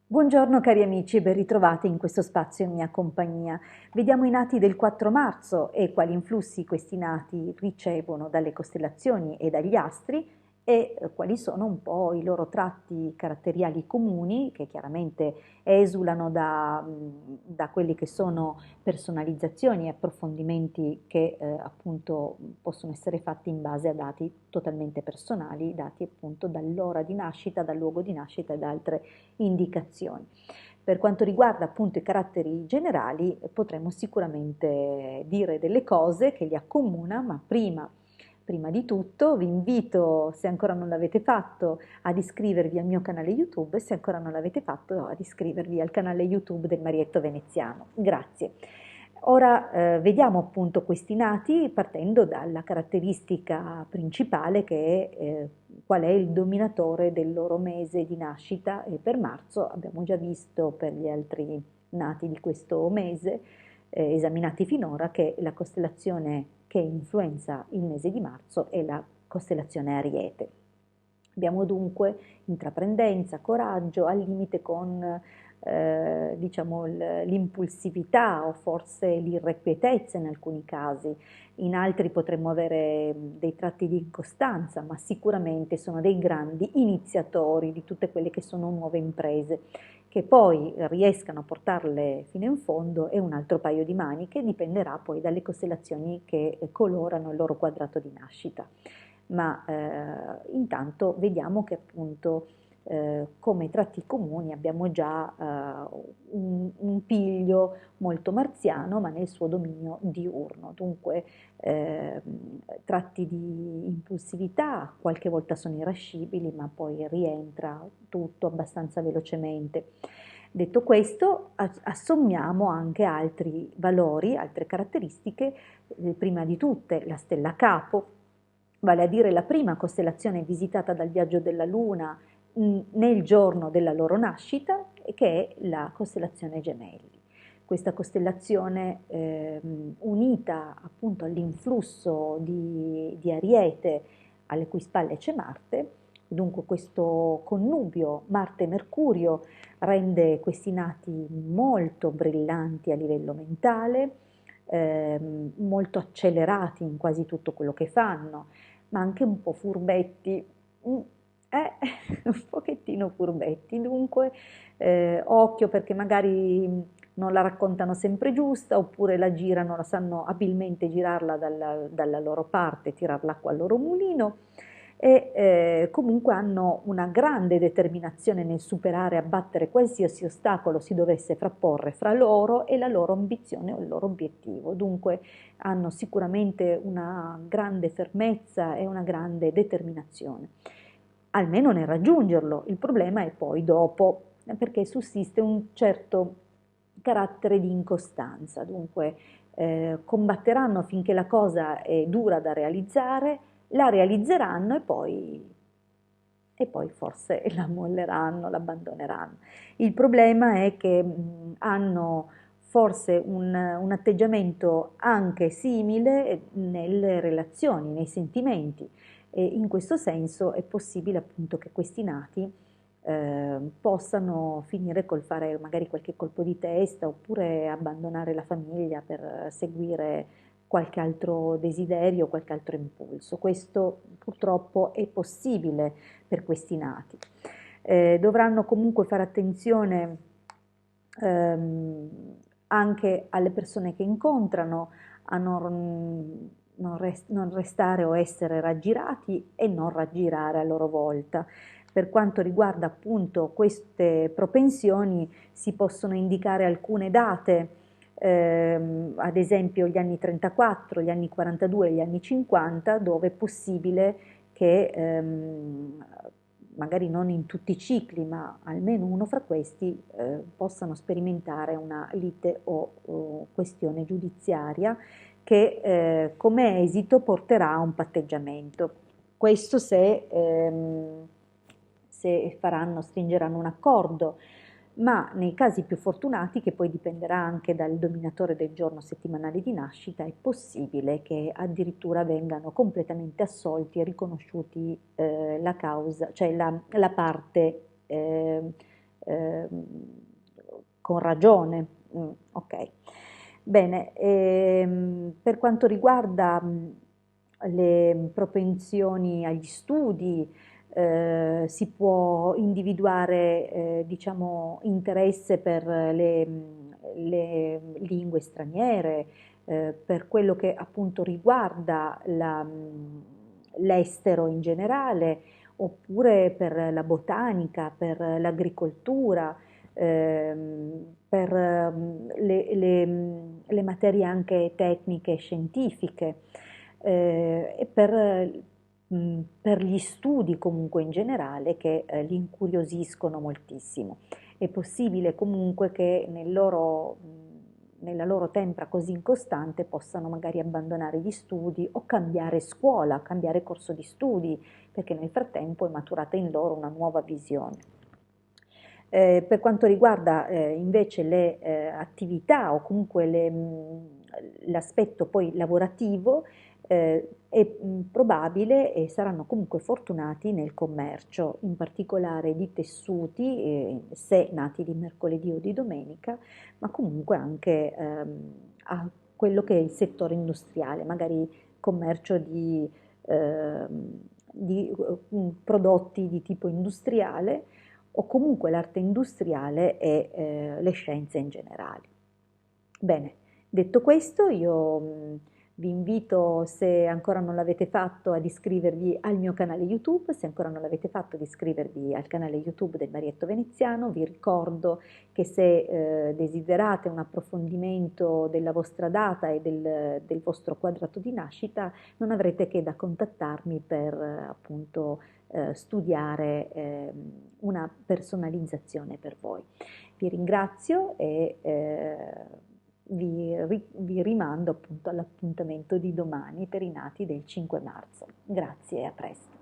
Buongiorno cari amici e ben ritrovati in questo spazio in mia compagnia. Vediamo i nati del 4 marzo e quali influssi questi nati ricevono dalle costellazioni e dagli astri e quali sono un po' i loro tratti caratteriali comuni che chiaramente esulano da quelli che sono personalizzazioni e approfondimenti che appunto possono essere fatti in base a dati totalmente personali, dati appunto dall'ora di nascita, dal luogo di nascita e da altre indicazioni. Per quanto riguarda appunto i caratteri generali, potremmo sicuramente dire delle cose che li accomuna, ma prima di tutto vi invito, se ancora non l'avete fatto, ad iscrivervi al mio canale YouTube e se ancora non l'avete fatto, ad iscrivervi al canale YouTube del Marietto Veneziano. Grazie. Ora vediamo appunto questi nati partendo dalla caratteristica principale che è qual è il dominatore del loro mese di nascita e per marzo abbiamo già visto per gli altri nati di questo mese esaminati finora che la costellazione che influenza il mese di marzo è la costellazione Ariete. Abbiamo dunque intraprendenza, coraggio, al limite con diciamo, l'impulsività o forse l'irrequietezza in alcuni casi, in altri potremmo avere dei tratti di incostanza, ma sicuramente sono dei grandi iniziatori di tutte quelle che sono nuove imprese. Che poi riescano a portarle fino in fondo è un altro paio di maniche, dipenderà poi dalle costellazioni che colorano il loro quadrato di nascita. Ma intanto vediamo che appunto come tratti comuni abbiamo già un piglio molto marziano ma nel suo dominio diurno, dunque eh, tratti di impulsività, qualche volta sono irascibili ma poi rientra tutto abbastanza velocemente. Detto questo, assommiamo anche altri valori, altre caratteristiche, prima di tutte la stella Capo, vale a dire la prima costellazione visitata dal viaggio della Luna nel giorno della loro nascita, che è la costellazione Gemelli. Questa costellazione unita appunto all'influsso di Ariete alle cui spalle c'è Marte, dunque questo connubio Marte-Mercurio rende questi nati molto brillanti a livello mentale, molto accelerati in quasi tutto quello che fanno, ma anche un po' furbetti, mm, eh, un pochettino furbetti, dunque occhio perché magari non la raccontano sempre giusta oppure la girano, la sanno abilmente girarla dalla loro parte, tirar l'acqua al loro mulino e comunque hanno una grande determinazione nel superare e abbattere qualsiasi ostacolo si dovesse frapporre fra loro e la loro ambizione o il loro obiettivo. Dunque hanno sicuramente una grande fermezza e una grande determinazione, almeno nel raggiungerlo. Il problema è poi dopo, perché sussiste un certo carattere di incostanza, dunque combatteranno finché la cosa è dura da realizzare, la realizzeranno e poi forse la molleranno, l'abbandoneranno. Il problema è che hanno forse un atteggiamento anche simile nelle relazioni, nei sentimenti e in questo senso è possibile appunto che questi nati possano finire col fare magari qualche colpo di testa oppure abbandonare la famiglia per seguire qualche altro desiderio, qualche altro impulso. Questo purtroppo è possibile per questi nati. Dovranno comunque fare attenzione ehm, anche alle persone che incontrano, a non restare o essere raggirati e non raggirare a loro volta. Per quanto riguarda appunto queste propensioni si possono indicare alcune date, ad esempio gli anni 34, gli anni 42 e gli anni 50, dove è possibile che magari non in tutti i cicli, ma almeno uno fra questi possano sperimentare una lite o questione giudiziaria che come esito porterà a un patteggiamento. Questo se stringeranno un accordo, ma nei casi più fortunati, che poi dipenderà anche dal dominatore del giorno settimanale di nascita, è possibile che addirittura vengano completamente assolti e riconosciuti la causa, cioè la parte con ragione. Ok. Bene, per quanto riguarda le propensioni agli studi, si può individuare, diciamo, interesse per le lingue straniere, per quello che appunto riguarda l'estero in generale, oppure per la botanica, per l'agricoltura, per le materie anche tecniche e scientifiche, e per gli studi comunque in generale che li incuriosiscono moltissimo. È possibile comunque che nella loro tempra così incostante possano magari abbandonare gli studi o cambiare scuola, cambiare corso di studi, perché nel frattempo è maturata in loro una nuova visione. Per quanto riguarda invece le attività o comunque l'aspetto poi lavorativo, è probabile e saranno comunque fortunati nel commercio, in particolare di tessuti, se nati di mercoledì o di domenica, ma comunque anche a quello che è il settore industriale, magari commercio di prodotti di tipo industriale o comunque l'arte industriale e le scienze in generale. Bene, detto questo, io vi invito, se ancora non l'avete fatto, ad iscrivervi al mio canale YouTube, se ancora non l'avete fatto, ad iscrivervi al canale YouTube del Marietto Veneziano. Vi ricordo che se desiderate un approfondimento della vostra data e del vostro quadrato di nascita, non avrete che da contattarmi per appunto studiare una personalizzazione per voi. Vi ringrazio e vi rimando appunto all'appuntamento di domani per i nati del 5 marzo. Grazie e a presto.